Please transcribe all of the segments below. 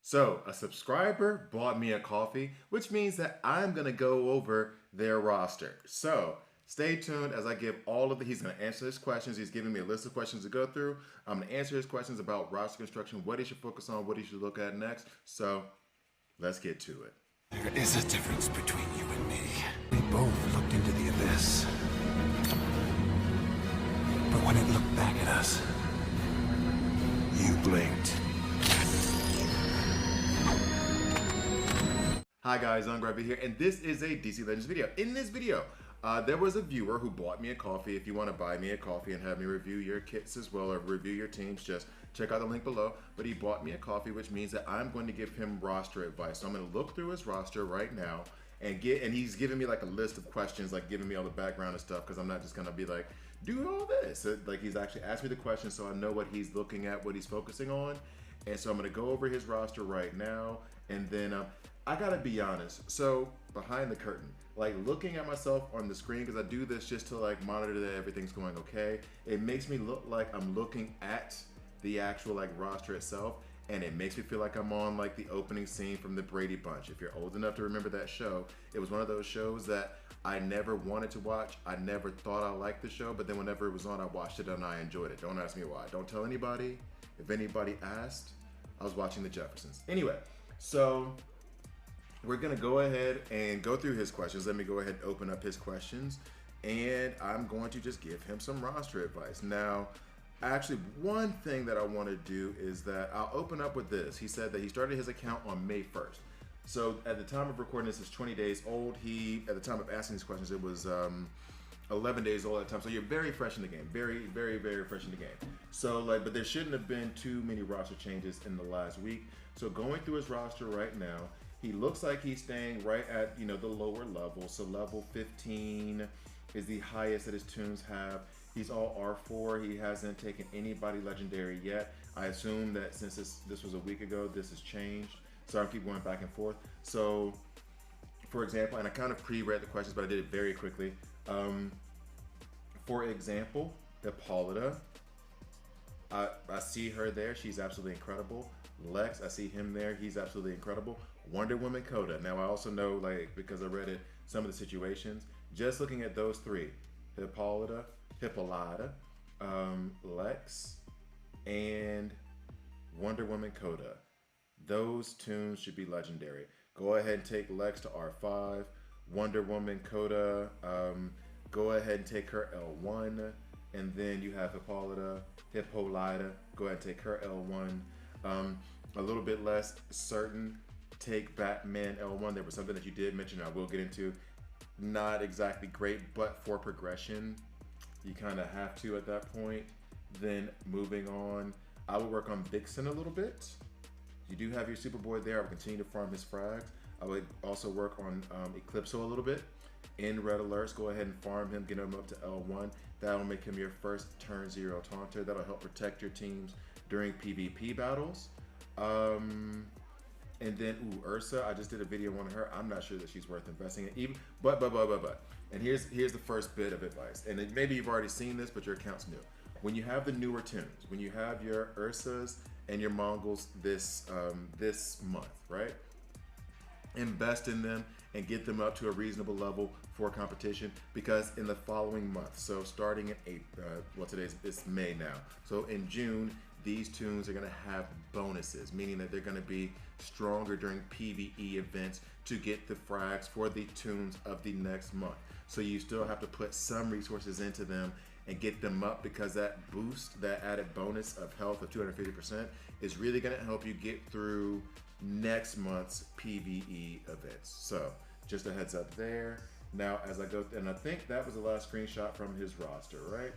So, a subscriber bought me a coffee, which means that I'm going to go over their roster. So, stay tuned as I give he's going to answer his questions. He's giving me a list of questions to go through. I'm going to answer his questions about roster construction, what he should focus on, what he should look at next. So, let's get to it. There is a difference between you and me. We both looked into the abyss. But when it looked back at us, you blinked. Hi guys, Ungravy here, and this is a DC Legends video. In this video, there was a viewer who bought me a coffee. If you want to buy me a coffee and have me review your kits as well, or review your teams, just check out the link below. But he bought me a coffee, which means that I'm going to give him roster advice. So I'm going to look through his roster right now and he's giving me like a list of questions, like giving me all the background and stuff, because I'm not just going to be like, do all this. Like, he's actually asked me the questions so I know what he's looking at, what he's focusing on. And so I'm going to go over his roster right now, and then I gotta be honest. So behind the curtain, like looking at myself on the screen, because I do this just to like monitor that everything's going okay. It makes me look like I'm looking at the actual like roster itself, and it makes me feel like I'm on like the opening scene from the Brady Bunch. If you're old enough to remember that show, it was one of those shows that I never wanted to watch. I never thought I liked the show, but then whenever it was on, I watched it and I enjoyed it. Don't ask me why. Don't tell anybody. If anybody asked, I was watching the Jeffersons. Anyway, so we're gonna go ahead and go through his questions. Let me go ahead and open up his questions, and I'm going to just give him some roster advice. Now, actually, one thing that I want to do is that I'll open up with this. He said that he started his account on May 1st. So at the time of recording this, is 20 days old. At the time of asking these questions, it was 11 days old at the time. So you're very fresh in the game. Very, very, very fresh in the game. So like, but there shouldn't have been too many roster changes in the last week. So going through his roster right now, he looks like he's staying right at, the lower level. So level 15 is the highest that his tunes have. He's all R4. He hasn't taken anybody legendary yet. I assume that since this was a week ago, this has changed. So I keep going back and forth. So, for example, and I kind of pre-read the questions, but I did it very quickly. For example, Hippolyta. I see her there. She's absolutely incredible. Lex, I see him there. He's absolutely incredible. Wonder Woman Coda. Now, I also know, like, because I read it, some of the situations. Just looking at those three, Hippolyta, Lex, and Wonder Woman Coda. Those tunes should be legendary. Go ahead and take Lex to R5. Wonder Woman Coda, go ahead and take her L1. And then you have Hippolyta. Go ahead and take her L1. A little bit less certain, take Batman L1. There was something that you did mention I will get into. Not exactly great, but for progression, you kind of have to at that point. Then moving on, I will work on Vixen a little bit. You do have your Superboy there. I will continue to farm his frags. I would also work on Eclipso a little bit. In Red Alerts, go ahead and farm him, get him up to L1. That'll make him your first turn 0 taunter. That'll help protect your teams during PvP battles. And then, Ursa, I just did a video on her. I'm not sure that she's worth investing in. Even, but. And here's the first bit of advice. And maybe you've already seen this, but your account's new. When you have the newer tunes, when you have your Ursas and your Mongols this month, right? Invest in them and get them up to a reasonable level for competition, because in the following month, so starting in April, it's May now. So in June, these tunes are going to have bonuses, meaning that they're going to be stronger during PvE events to get the frags for the tunes of the next month. So you still have to put some resources into them and get them up, because that boost, that added bonus of health of 250% is really going to help you get through next month's PvE events. So just a heads up there. Now, as I go, and I think that was the last screenshot from his roster, right?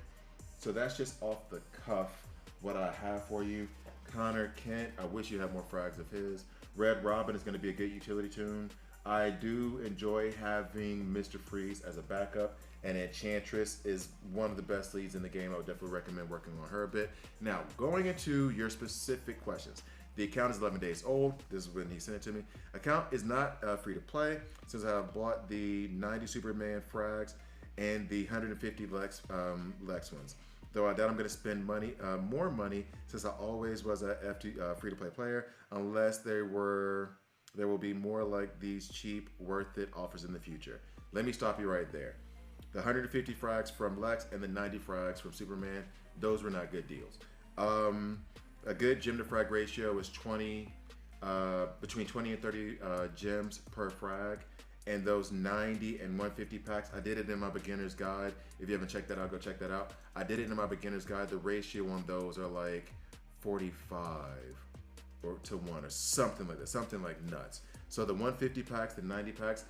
So that's just off the cuff what I have for you. Connor Kent, I wish you had more frags of his. Red Robin is going to be a good utility tune. I do enjoy having Mr. Freeze as a backup, and Enchantress is one of the best leads in the game. I would definitely recommend working on her a bit. Now, going into your specific questions. The account is 11 days old. This is when he sent it to me. Account is not free to play, since I have bought the 90 Superman frags and the 150 Lex ones. though I doubt I'm going to spend more money, since I always was a free-to-play player, unless there will be more like these cheap, worth it offers in the future. Let me stop you right there. The 150 frags from Lex and the 90 frags from Superman, those were not good deals. A good gem to frag ratio is between 20 and 30 gems per frag. And those 90 and 150 packs, I did it in my beginner's guide. If you haven't checked that out, go check that out. I did it in my beginner's guide. The ratio on those are like 45 to 1 or something like that, something like nuts. So the 150 packs, the 90 packs,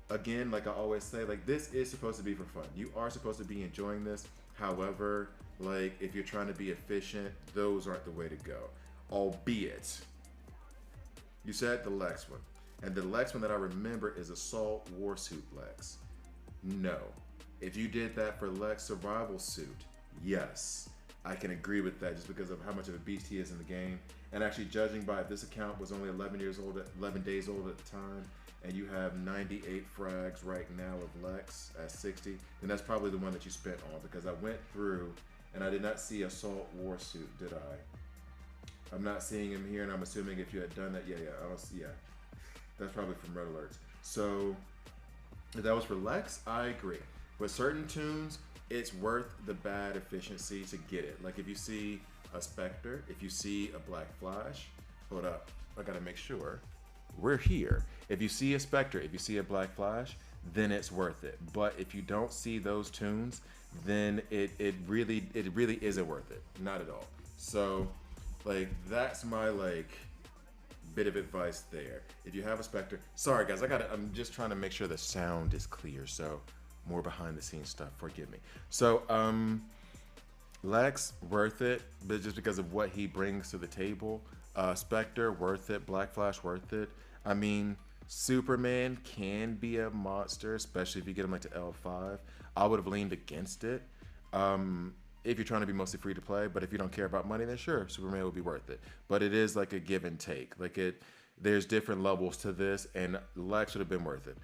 again, like I always say, like this is supposed to be for fun. You are supposed to be enjoying this. However, like if you're trying to be efficient, those aren't the way to go. Albeit, you said the Lex one. And the Lex one that I remember is Assault Warsuit Lex. No. If you did that for Lex Survival Suit, yes, I can agree with that just because of how much of a beast he is in the game. And actually judging by if this account was only 11 days old at the time, and you have 98 frags right now of Lex at 60, then that's probably the one that you spent on, because I went through and I did not see Assault Warsuit, did I? I'm not seeing him here, and I'm assuming if you had done that, I don't see, that's probably from Red Alerts. So if that was for Lex, I agree. With certain tunes, it's worth the bad efficiency to get it. Like if you see a Spectre, if you see a Black Flash, hold up, I gotta make sure we're here. If you see a Spectre, if you see a Black Flash, then it's worth it. But if you don't see those tunes, then it really isn't worth it. Not at all. So like that's my bit of advice there. If you have a Spectre, sorry guys, I'm just trying to make sure the sound is clear, so more behind the scenes stuff, forgive me. So Lex, worth it, but just because of what he brings to the table. Spectre, worth it. Black Flash, worth it. I mean, Superman can be a monster, especially if you get him like to L5. I would have leaned against it. If you're trying to be mostly free to play, but if you don't care about money, then sure, Superman will be worth it. But it is like a give and take. There's different levels to this, and Lex would have been worth it.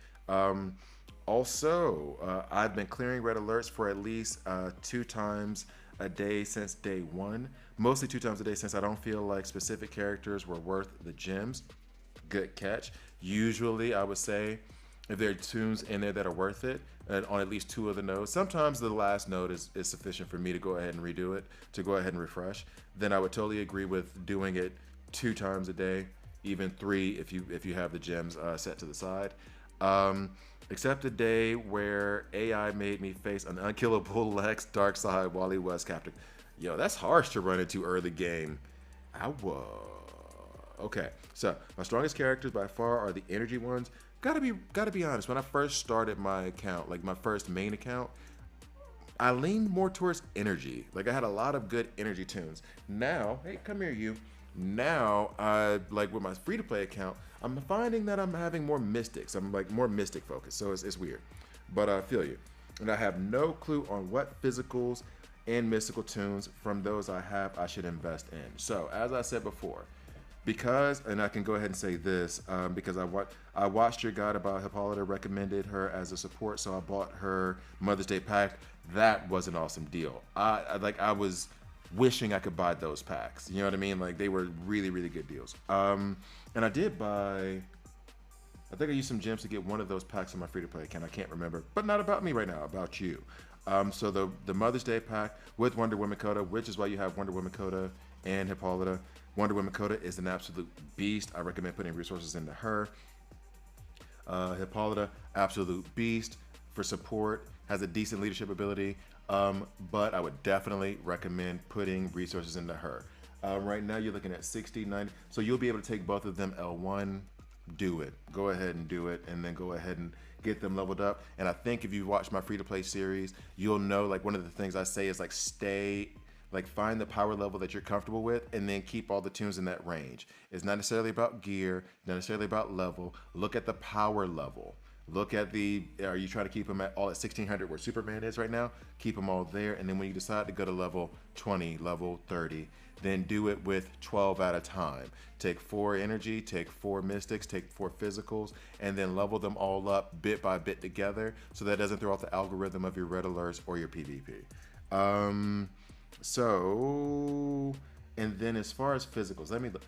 Also, I've been clearing red alerts for at least 2 times a day since day 1. Mostly 2 times a day since I don't feel like specific characters were worth the gems. Good catch. Usually, I would say if there are tunes in there that are worth it, and on at least 2 of the nodes, sometimes the last node is sufficient for me to go ahead and redo it, to go ahead and refresh, then I would totally agree with doing it 2 times a day, even 3 if you have the gems set to the side. Except a day where AI made me face an unkillable Lex Darkseid while he was captured. Yo, that's harsh to run into early game. Okay, so my strongest characters by far are the energy ones. Gotta be honest, when I first started my account, like my first main account, I leaned more towards energy. Like I had a lot of good energy tunes. Now, hey, come here you. Now, like with my free-to-play account, I'm finding that I'm having more mystics. I'm like more mystic focused, so it's weird. But I feel you. And I have no clue on what physicals and mystical tunes from those I have I should invest in. So, as I said before, because, and I can go ahead and say this, because I watched your guide about Hippolyta, recommended her as a support, so I bought her Mother's Day pack. That was an awesome deal. I was wishing I could buy those packs. You know what I mean? Like they were really, really good deals. And I did buy, I think I used some gems to get one of those packs on my free-to-play account. I can't remember, but not about me right now, about you. So the Mother's Day pack with Wonder Woman Coda, which is why you have Wonder Woman Coda and Hippolyta. Wonder Woman Coda is an absolute beast. I recommend putting resources into her. Hippolyta, absolute beast for support, has a decent leadership ability, but I would definitely recommend putting resources into her. Right now you're looking at 60, 90, so you'll be able to take both of them L1, do it. Go ahead and do it, and then go ahead and get them leveled up. And I think if you watch my free-to-play series, you'll know, like, one of the things I say is, like, find the power level that you're comfortable with, and then keep all the tunes in that range. It's not necessarily about gear, not necessarily about level. Look at the power level. Look at are you trying to keep them all at 1600 where Superman is right now? Keep them all there, and then when you decide to go to level 20, level 30, then do it with 12 at a time. Take 4 energy, take 4 mystics, take 4 physicals, and then level them all up bit by bit together so that doesn't throw off the algorithm of your red alerts or your PvP. So, and then as far as physicals, let me look.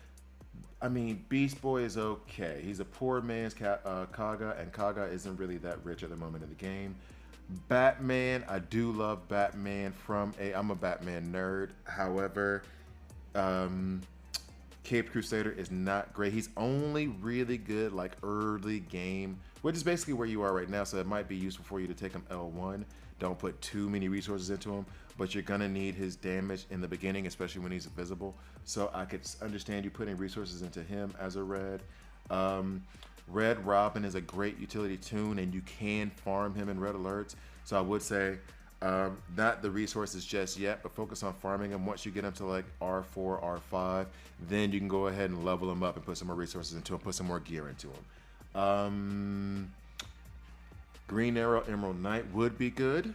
I mean, Beast Boy is okay. He's a poor man's Kaga, and Kaga isn't really that rich at the moment in the game. Batman, I do love Batman I'm a Batman nerd. However, Cape Crusader is not great. He's only really good like early game, which is basically where you are right now. So it might be useful for you to take him L1. Don't put too many resources into him, but you're gonna need his damage in the beginning, especially when he's invisible. So I could understand you putting resources into him as a red. Red Robin is a great utility toon, and you can farm him in red alerts. So I would say not the resources just yet, but focus on farming him. Once you get him to like R4, R5, then you can go ahead and level him up and put some more resources into him, put some more gear into him. Green Arrow Emerald Knight would be good.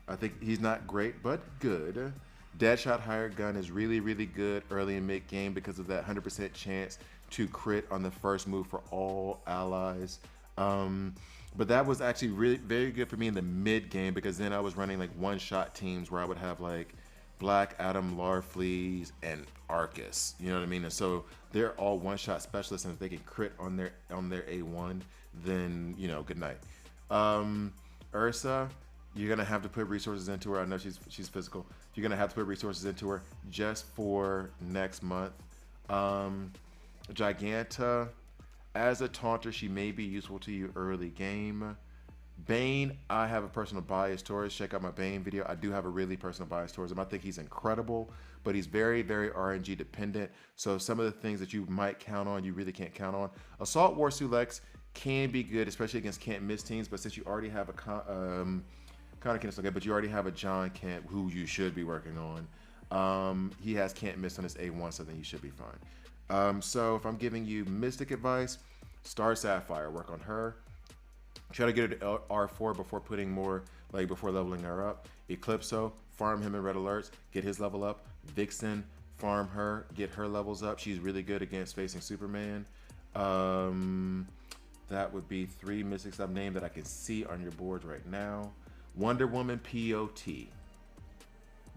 I think he's not great, but good. Deadshot Hired Gun is really, really good early and mid game because of that 100% chance to crit on the first move for all allies. But that was actually really very good for me in the mid game because then I was running like one-shot teams where I would have like Black Adam, Larfleeze, and Arcus. You know what I mean? And so they're all one-shot specialists, and if they can crit on their A1, then you know, good night. Ursa, you're gonna have to put resources into her. I know she's physical. You're gonna have to put resources into her just for next month. Giganta, as a taunter, she may be useful to you early game. Bane, I have a personal bias towards. Check out my Bane video. I do have a really personal bias towards him. I think he's incredible, but he's very, very RNG dependent. So some of the things that you might count on, you really can't count on. Assault War Sulex can be good, especially against can't miss teams. But since you already have a Connor Kent is okay, but you already have a John Kent who you should be working on. He has can't miss on his A1, so then you should be fine. So if I'm giving you Mystic advice, Star Sapphire, work on her. Try to get her to R4 before putting more, like before leveling her up. Eclipso, farm him in red alerts, get his level up. Vixen, farm her, get her levels up. She's really good against facing Superman. That would be 3 mystics I've named that I can see on your board right now. Wonder Woman POT.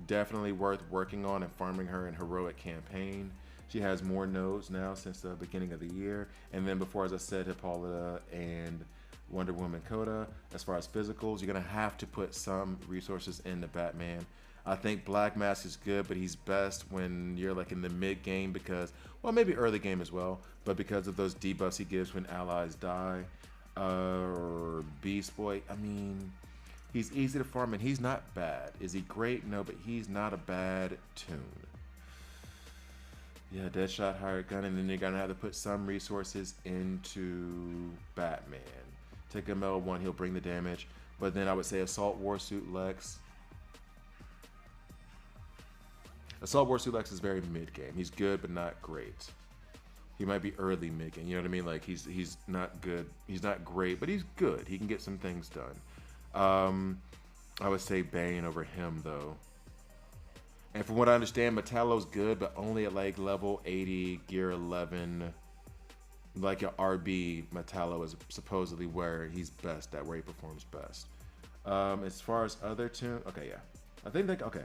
Definitely worth working on and farming her in Heroic Campaign. She has more nodes now since the beginning of the year. And then before, as I said, Hippolyta and Wonder Woman Coda. As far as physicals, you're going to have to put some resources into Batman. I think Black Mask is good, but he's best when you're like in the mid game because, well, maybe early game as well, but because of those debuffs he gives when allies die. Or Beast Boy, I mean, he's easy to farm and he's not bad. Is he great? No, but he's not a bad tune. Yeah, Deadshot Hired Gun, and then you're gonna have to put some resources into Batman. Take him L1, he'll bring the damage. But then I would say Assault Warsuit Lex. Assault Warsuit Lex is very mid-game. He's good, but not great. He might be early mid-game, you know what I mean? Like, he's not good. He's not great, but he's good. He can get some things done. I would say Bane over him, though. And from what I understand, Metallo's good, but only at like level 80, gear 11. Like an RB, Metallo is supposedly where he's best at, where he performs best. As far as other tunes, okay, yeah. I think, okay.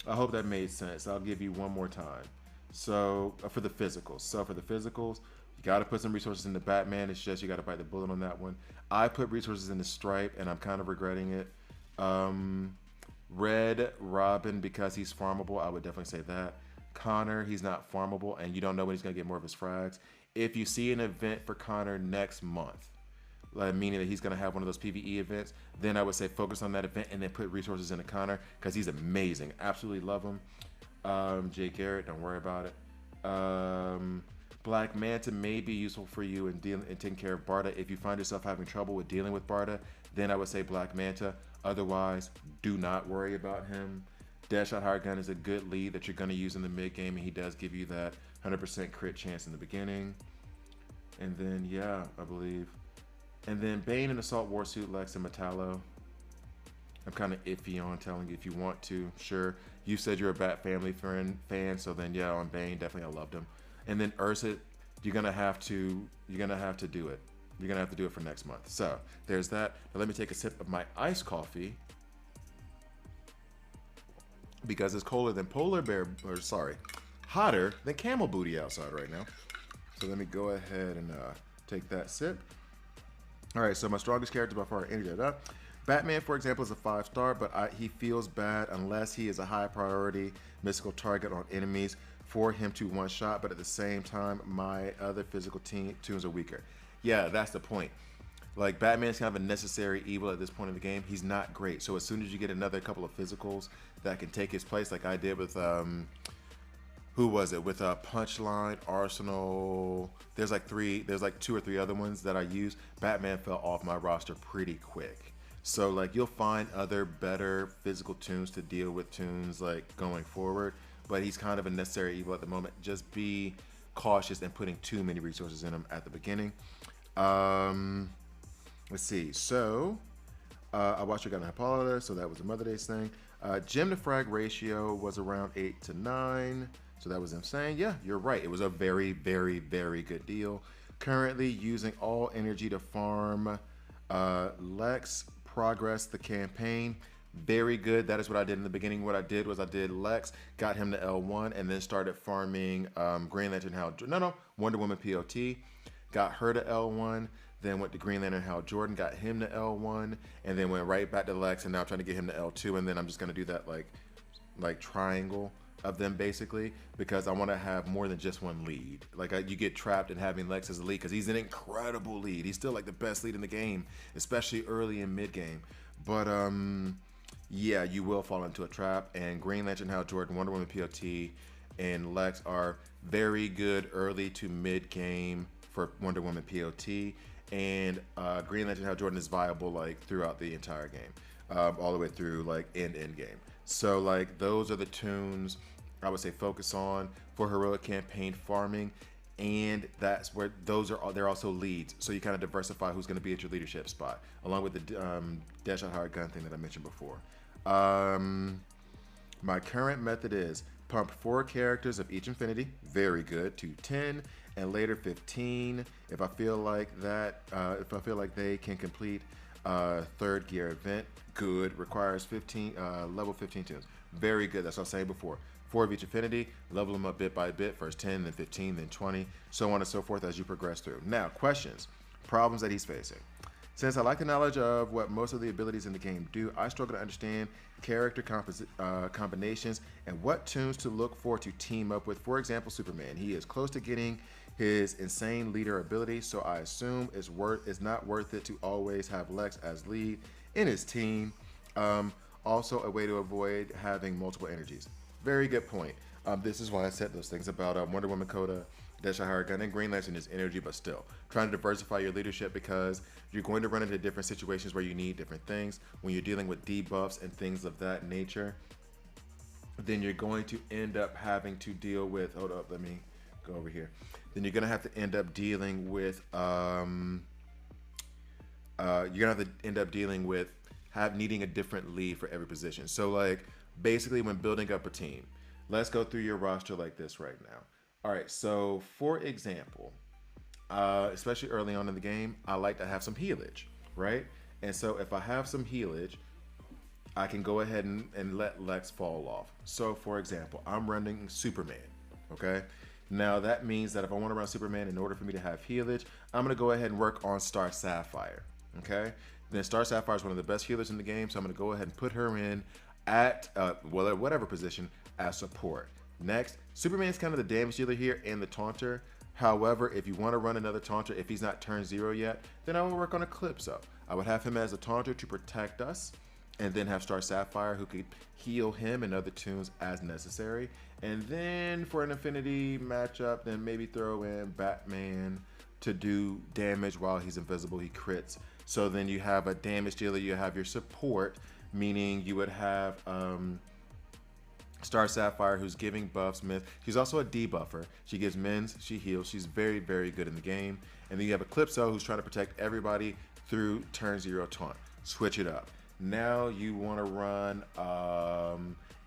I hope that made sense. I'll give you one more time. So, for the physicals. You got to put some resources into Batman. It's just you got to bite the bullet on that one. I put resources into Stripe, and I'm kind of regretting it. Red Robin, because he's farmable, I would definitely say that. Connor, he's not farmable, and you don't know when he's going to get more of his frags. If you see an event for Connor next month, like meaning that he's going to have one of those PvE events, then I would say focus on that event and then put resources into Connor because he's amazing. Absolutely love him. Jay Garrett, don't worry about it. Black Manta may be useful for you in taking care of Barda. If you find yourself having trouble with dealing with Barda, then I would say Black Manta. Otherwise, do not worry about him. Deadshot Hired Gun is a good lead that you're going to use in the mid game, and he does give you that 100% crit chance in the beginning. And then, yeah, I believe. And then Bane and Assault Warsuit Lex and Metallo. I'm kind of iffy on telling you if you want to. Sure, you said you're a Bat Family fan, so then yeah, on Bane, definitely I loved him. And then Ursa, you're gonna have to do it. You're gonna have to do it for next month. So there's that. Now let me take a sip of my iced coffee. because it's colder than hotter than camel booty outside right now. So let me go ahead and take that sip. All right, so my strongest character by far, energy. Batman, for example, is a 5-star, but he feels bad unless he is a high priority mystical target on enemies for him to one-shot, but at the same time, my other physical tunes are weaker. Yeah, that's the point. Like, Batman's kind of a necessary evil at this point in the game. He's not great. So as soon as you get another couple of physicals that can take his place, like I did with, who was it? With Punchline, Arsenal. There's like 2 or 3 other ones that I used. Batman fell off my roster pretty quick. So like you'll find other better physical tunes to deal with tunes like going forward. But he's kind of a necessary evil at the moment. Just be cautious in putting too many resources in him at the beginning. Let's see. So I watched your guy in Hippolyta, so that was a Mother Days thing. Gem to frag ratio was around 8 to 9, so that was insane. Yeah, you're right. It was a very, very, very good deal. Currently using all energy to farm Lex, progress the campaign. Very good. That is what I did in the beginning. What I did was I did Lex, got him to L1, and then started farming Green Lantern Wonder Woman POT. Got her to L1, then went to Green Lantern Hal Jordan, got him to L1, and then went right back to Lex, and now I'm trying to get him to L2, and then I'm just going to do that like triangle of them basically, because I want to have more than just one lead. Like you get trapped in having Lex as a lead because he's an incredible lead. He's still like the best lead in the game, especially early and mid game. But yeah, you will fall into a trap, and Green Lantern Hal Jordan, Wonder Woman POT, and Lex are very good early to mid game for Wonder Woman POT, and Green Lantern Hal Jordan is viable like throughout the entire game, all the way through like end game. So like those are the tunes I would say focus on for heroic campaign farming, and that's where they're also leads. So you kind of diversify who's going to be at your leadership spot, along with the Deadshot Hired Gun thing that I mentioned before. My current method is pump 4 characters of each infinity, very good, to 10, and later 15 if I feel like they can complete third gear event. Good. Requires 15 level 15 tunes. Very good. That's what I was saying before. 4 of each infinity, level them up bit by bit. First 10, then 15, then 20, so on and so forth as you progress through. Now, questions, problems that he's facing. Since I lack the knowledge of what most of the abilities in the game do, I struggle to understand character combinations and what tunes to look for to team up with. For example, Superman. He is close to getting his insane leader ability, so I assume it's not worth it to always have Lex as lead in his team. Also, a way to avoid having multiple energies. Very good point. This is why I said those things about Wonder Woman Coda, Deadshot Hired Gun, and Green Lantern is energy, but still trying to diversify your leadership, because you're going to run into different situations where you need different things. When you're dealing with debuffs and things of that nature, then you're going to end up having to deal with, hold up, let me go over here. Then you're going to have to end up dealing with, needing a different lead for every position. So like basically when building up a team, let's go through your roster like this right now. All right, so for example, especially early on in the game, I like to have some healage, right? And so if I have some healage, I can go ahead and let Lex fall off. So for example, I'm running Superman, okay? Now that means that if I want to run Superman, in order for me to have healage, I'm gonna go ahead and work on Star Sapphire, okay? Then Star Sapphire is one of the best healers in the game, so I'm gonna go ahead and put her in at whatever position as support. Next, Superman's kind of the damage dealer here and the taunter. However, if you want to run another taunter, if he's not turn 0 yet, then I will work on Eclipso. I would have him as a taunter to protect us, and then have Star Sapphire who could heal him and other tunes as necessary. And then for an Infinity matchup, then maybe throw in Batman to do damage while he's invisible, he crits. So then you have a damage dealer, you have your support, meaning you would have Star Sapphire, who's giving buffs, myth. She's also a debuffer. She gives mins, she heals. She's very, very good in the game. And then you have Eclipso, who's trying to protect everybody through turn 0 taunt. Switch it up. Now you want to run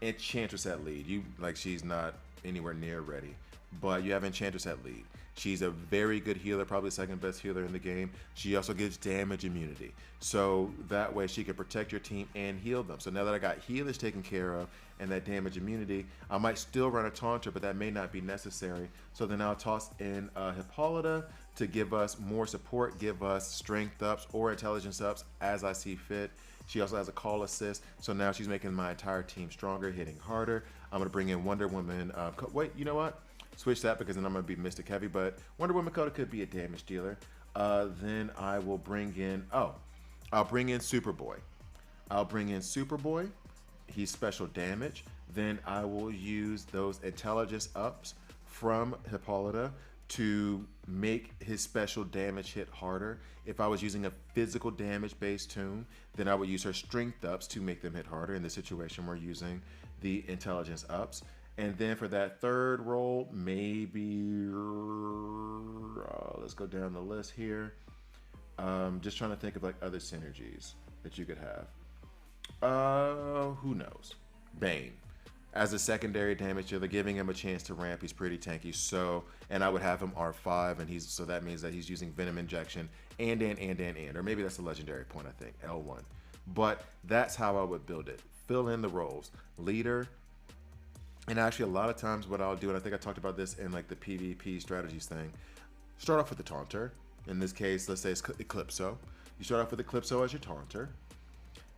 Enchantress at lead. She's not anywhere near ready, but you have Enchantress at lead. She's a very good healer, probably the second best healer in the game. She also gives damage immunity. So that way she can protect your team and heal them. So now that I got healers taken care of and that damage immunity, I might still run a taunter, but that may not be necessary. So then I'll toss in Hippolyta to give us more support, give us strength ups or intelligence ups as I see fit. She also has a call assist, so now she's making my entire team stronger, hitting harder. I'm going to bring in Wonder Woman. Wait, you know what? Switch that because then I'm going to be Mystic Heavy, but Wonder Woman Coda could be a damage dealer. Then I will bring in, I'll bring in Superboy. He's special damage. Then I will use those intelligence ups from Hippolyta to make his special damage hit harder. If I was using a physical damage based tune, then I would use her strength ups to make them hit harder. In this situation, we're using the intelligence ups. And then for that third role, maybe, let's go down the list here. Just trying to think of like other synergies that you could have. Who knows? Bane. As a secondary damage dealer, giving him a chance to ramp. He's pretty tanky. So, and I would have him R5, and so that means that he's using Venom Injection and, or maybe that's a legendary point, I think, L1. But that's how I would build it. Fill in the roles. Leader, and actually a lot of times what I'll do, and I think I talked about this in like the PvP strategies thing, start off with the taunter. In this case, let's say it's Eclipso. You start off with Eclipso as your taunter.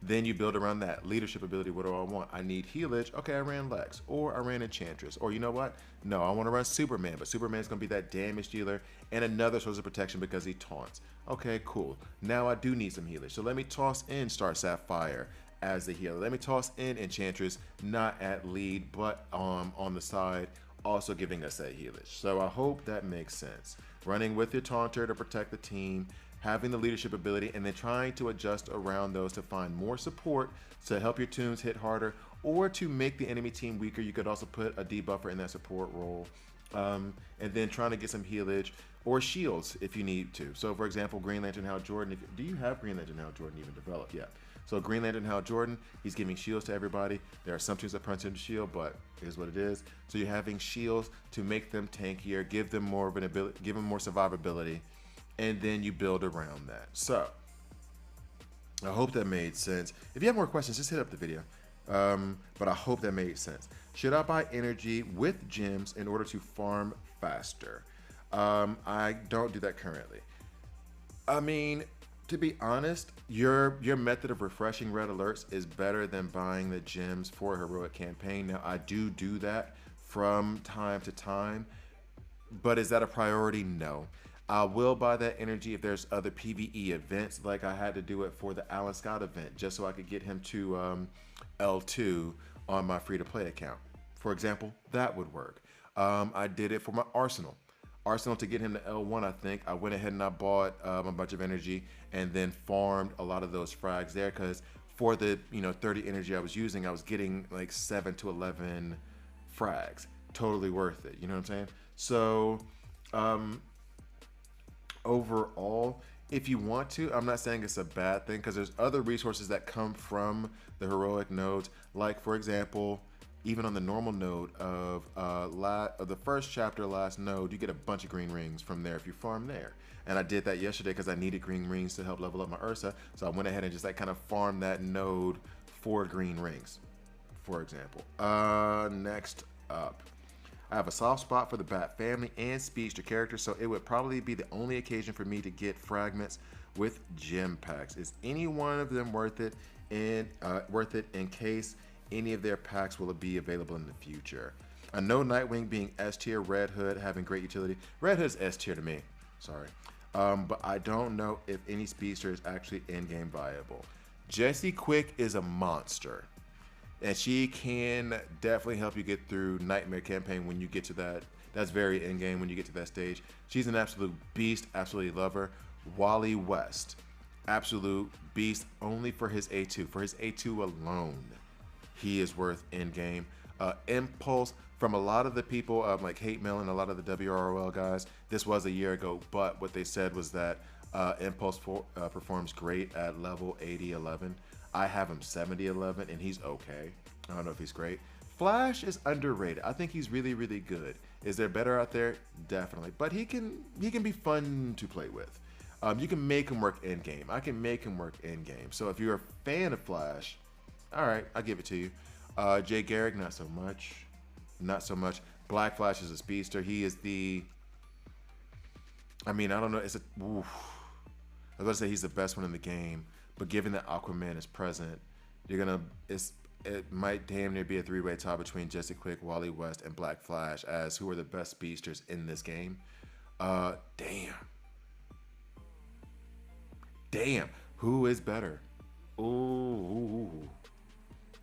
Then you build around that leadership ability. What do I want? I need healage. Okay, I ran Lex, or I ran Enchantress, or you know what? No, I want to run Superman, but Superman's going to be that damage dealer and another source of protection because he taunts. Okay, cool. Now I do need some healage. So let me toss in Star Sapphire as the healer. Let me toss in Enchantress, not at lead, but on the side, also giving us that healage. So I hope that makes sense. Running with your taunter to protect the team, having the leadership ability, and then trying to adjust around those to find more support to help your tunes hit harder or to make the enemy team weaker. You could also put a debuffer in that support role. And then trying to get some healage or shields if you need to. So for example, Green Lantern Hal Jordan, do you have Green Lantern Hal Jordan even developed yet? So Green Lantern Hal Jordan, he's giving shields to everybody. There are some tunes that punch into shield, but here's what it is. So you're having shields to make them tankier, give them more of an ability, give them more survivability, and then you build around that. So I hope that made sense. If you have more questions, just hit up the video. But I hope that made sense. Should I buy energy with gems in order to farm faster? I don't do that currently. I mean, to be honest, your method of refreshing red alerts is better than buying the gems for a heroic campaign. Now, I do that from time to time, but is that a priority? No. I will buy that energy if there's other PvE events, like I had to do it for the Alan Scott event, just so I could get him to L2 on my free-to-play account. For example, that would work. I did it for my Arsenal to get him to L1. I think I went ahead and I bought a bunch of energy and then farmed a lot of those frags there, because for the 30 energy I was using, I was getting like 7 to 11 frags. Totally worth it. You know what I'm saying? So overall, if you want to, I'm not saying it's a bad thing, because there's other resources that come from the heroic nodes. Like for example, even on the normal node of the first chapter, last node, you get a bunch of green rings from there if you farm there. And I did that yesterday because I needed green rings to help level up my Ursa. So I went ahead and just like kind of farmed that node for green rings, for example. Next up, I have a soft spot for the Bat family and speedster characters, so it would probably be the only occasion for me to get fragments with gem packs. Is any one of them worth it? In case any of their packs will be available in the future. I know Nightwing being S tier, Red Hood having great utility. Red Hood's S tier to me, sorry. But I don't know if any speedster is actually in-game viable. Jessie Quick is a monster, and she can definitely help you get through Nightmare campaign when you get to that. That's very in-game when you get to that stage. She's an absolute beast, absolutely love her. Wally West, absolute beast only for his A2. For his A2 alone, he is worth in-game. Impulse, from a lot of the people like Hate Mail and a lot of the WROL guys, this was a year ago, but what they said was that Impulse performs great at level 80-11. I have him 70-11, and he's okay. I don't know if he's great. Flash is underrated. I think he's really, really good. Is there better out there? Definitely. But he can be fun to play with. You can make him work in game. I can make him work in game. So if you're a fan of Flash, all right, I'll give it to you. Jay Garrick, not so much. Not so much. Black Flash is a speedster. He is the. I mean, I don't know. It's a. Oof. I was going to say he's the best one in the game, but given that Aquaman is present, you're gonna. It might damn near be a three-way tie between Jesse Quick, Wally West, and Black Flash as who are the best speedsters in this game. Damn. Who is better? Ooh.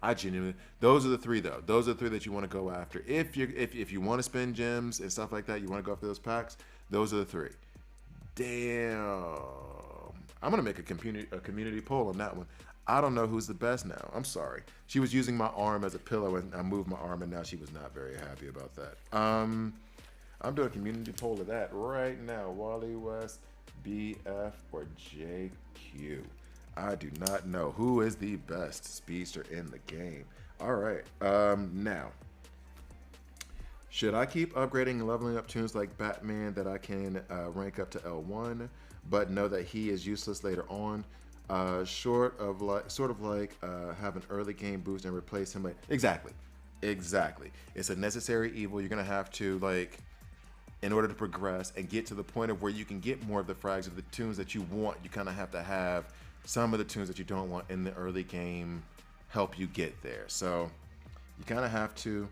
I genuinely. Those are the three though. Those are the three that you want to go after. If you want to spend gems and stuff like that, you want to go after those packs. Those are the three. Damn. I'm gonna make a community poll on that one. I don't know who's the best now. I'm sorry. She was using my arm as a pillow and I moved my arm and now she was not very happy about that. I'm doing a community poll of that right now. Wally West, BF, or JQ. I do not know who is the best speedster in the game. All right. Now, should I keep upgrading and leveling up tunes like Batman that I can rank up to L1, but know that he is useless later on? Sort of like have an early game boost and replace him. Exactly. It's a necessary evil. You're gonna have to in order to progress and get to the point of where you can get more of the frags of the tunes that you want. You kind of have to have some of the tunes that you don't want in the early game help you get there. So you kind of have to.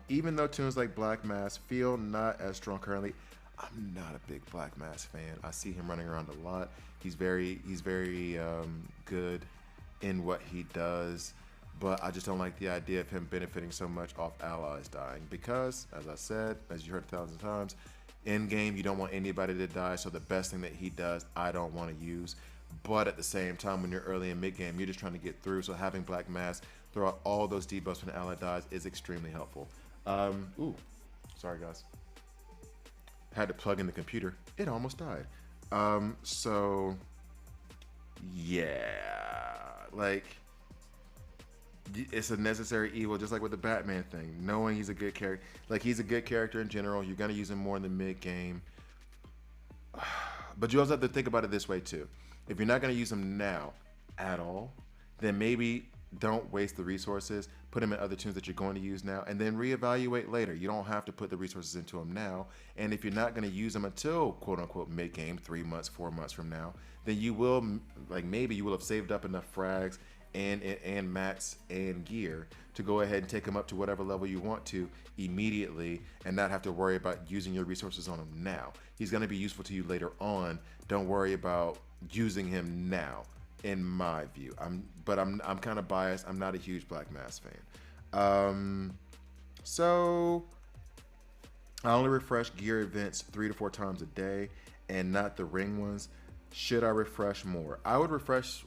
Even though tunes like Black Mass feel not as strong currently, I'm not a big Black Mass fan. I see him running around a lot. He's very good in what he does, but I just don't like the idea of him benefiting so much off allies dying because, as I said, as you heard 1,000 times, in game you don't want anybody to die. So the best thing that he does, I don't want to use. But at the same time, when you're early in mid game, you're just trying to get through. So having Black Mass throw out all those debuffs when an ally dies is extremely helpful. Ooh, sorry guys. Had to plug in the computer. It almost died. So yeah, it's a necessary evil, just like with the Batman thing. Knowing he's a good character, he's a good character in general. You're gonna use him more in the mid game, but you also have to think about it this way too. If you're not gonna use him now at all, then maybe don't waste the resources. Put him in other tunes that you're going to use now, and then reevaluate later. You don't have to put the resources into him now. And if you're not going to use him until quote unquote mid game, 3 months, 4 months from now, then you will maybe you will have saved up enough frags and mats and gear to go ahead and take him up to whatever level you want to immediately, and not have to worry about using your resources on him now. He's going to be useful to you later on. Don't worry about using him now. In my view, I'm kind of biased. I'm not a huge Black Mass fan. So I only refresh gear events 3 to 4 times a day, and not the ring ones. Should I refresh more? I would refresh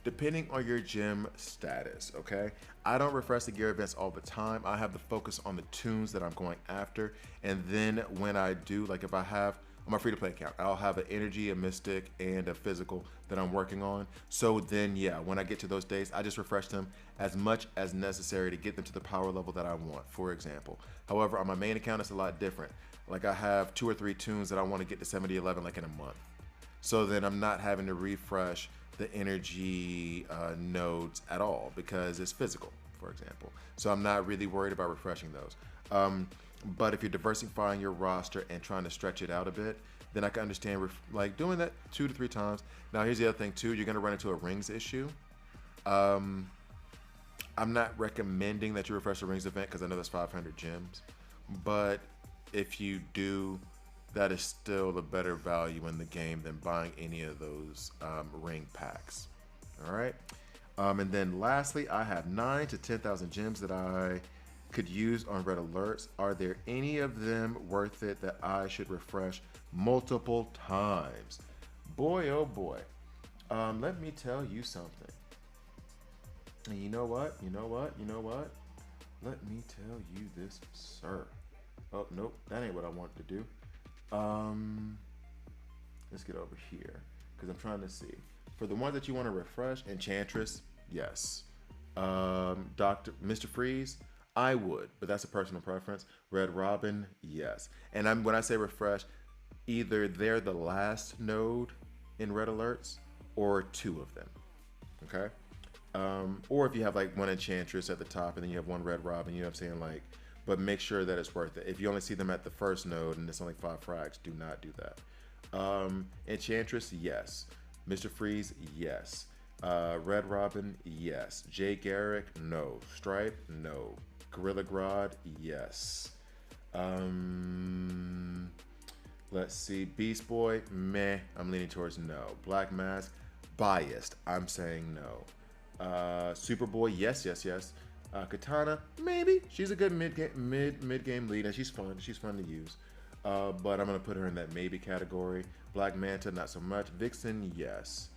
depending on your gym status. Okay, I don't refresh the gear events all the time. I have the focus on the tunes that I'm going after, and then when I do, if I have on my free-to-play account, I'll have an energy, a mystic, and a physical that I'm working on. So then, yeah, when I get to those days, I just refresh them as much as necessary to get them to the power level that I want, for example. However, on my main account, it's a lot different. I have 2 or 3 tunes that I want to get to 70-11 in a month. So then I'm not having to refresh the energy nodes at all because it's physical, for example. So I'm not really worried about refreshing those. But if you're diversifying your roster and trying to stretch it out a bit, then I can understand doing that 2 to 3 times. Now, here's the other thing too. You're going to run into a rings issue. I'm not recommending that you refresh the rings event because I know there's 500 gems. But if you do, that is still a better value in the game than buying any of those ring packs. All right. And then lastly, I have 9 to 10,000 gems that I could use on red alerts. Are there any of them worth it that I should refresh multiple times? Boy, oh boy. Let me tell you something. And you know what? Let me tell you this, sir. Oh, nope, that ain't what I wanted to do. Let's get over here because I'm trying to see. For the ones that you want to refresh, Enchantress, yes. Mr. Freeze, I would, but that's a personal preference. Red Robin, yes. And when I say refresh, either they're the last node in red alerts or 2 of them. Okay? Or if you have like one enchantress at the top and then you have one red robin, you know what I'm saying? Like, but make sure that it's worth it. If you only see them at the first node and it's only 5 frags, do not do that. Enchantress, yes. Mr. Freeze, yes. Red Robin, yes. Jay Garrick, no. Stripe, no. Gorilla Grodd, yes. Let's see. Beast Boy, meh. I'm leaning towards no. Black Mask, biased. I'm saying no. Superboy, yes. Katana, maybe. She's a good mid-game lead, and she's fun. She's fun to use. But I'm gonna put her in that maybe category. Black Manta, not so much. Vixen, yes.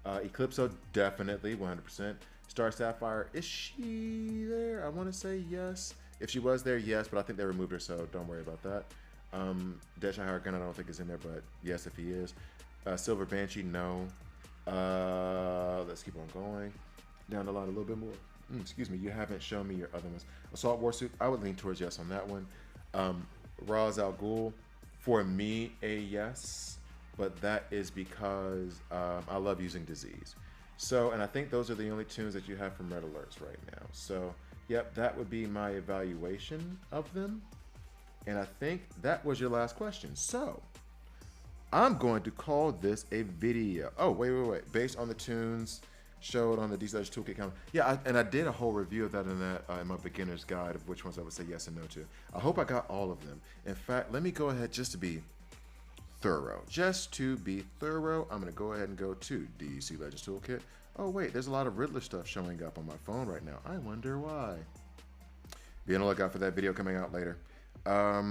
Eclipso, definitely, 100%. Star Sapphire, is she there? I want to say yes. If she was there, yes, but I think they removed her, so don't worry about that. Deadshot Hurricane, I don't think is in there, but yes, if he is. Silver Banshee, no. Let's keep on going. Down the line a little bit more. Excuse me, you haven't shown me your other ones. Assault Warsuit, I would lean towards yes on that one. Ra's al Ghul, for me, a yes, but that is because I love using Disease. So, and I think those are the only tunes that you have from Red Alerts right now. So, yep, that would be my evaluation of them. And I think that was your last question. So, I'm going to call this a video. Oh, wait. Based on the tunes showed on the DC Legends Toolkit account. Yeah, I did a whole review of that in my beginner's guide of which ones I would say yes and no to. I hope I got all of them. In fact, let me go ahead just to be thorough. I'm going to go ahead and go to DC Legends Toolkit. Oh, wait, there's a lot of Riddler stuff showing up on my phone right now. I wonder why. Be on the lookout for that video coming out later. Let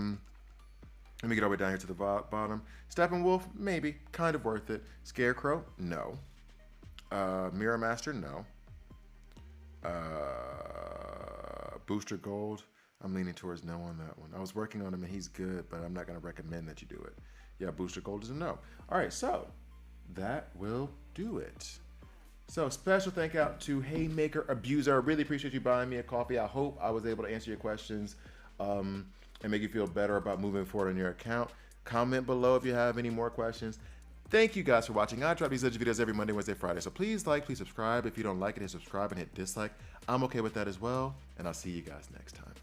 me get all the way down here to the bottom. Steppenwolf, maybe. Kind of worth it. Scarecrow, no. Mirror Master, no. Booster Gold, I'm leaning towards no on that one. I was working on him and he's good, but I'm not going to recommend that you do it. Yeah, Booster Gold is a no. All right, so that will do it. So special thank out to Haymaker Abuser. I really appreciate you buying me a coffee. I hope I was able to answer your questions and make you feel better about moving forward on your account. Comment below if you have any more questions. Thank you guys for watching. I drop these videos every Monday, Wednesday, Friday. So please like, please subscribe. If you don't like it, hit subscribe and hit dislike. I'm okay with that as well. And I'll see you guys next time.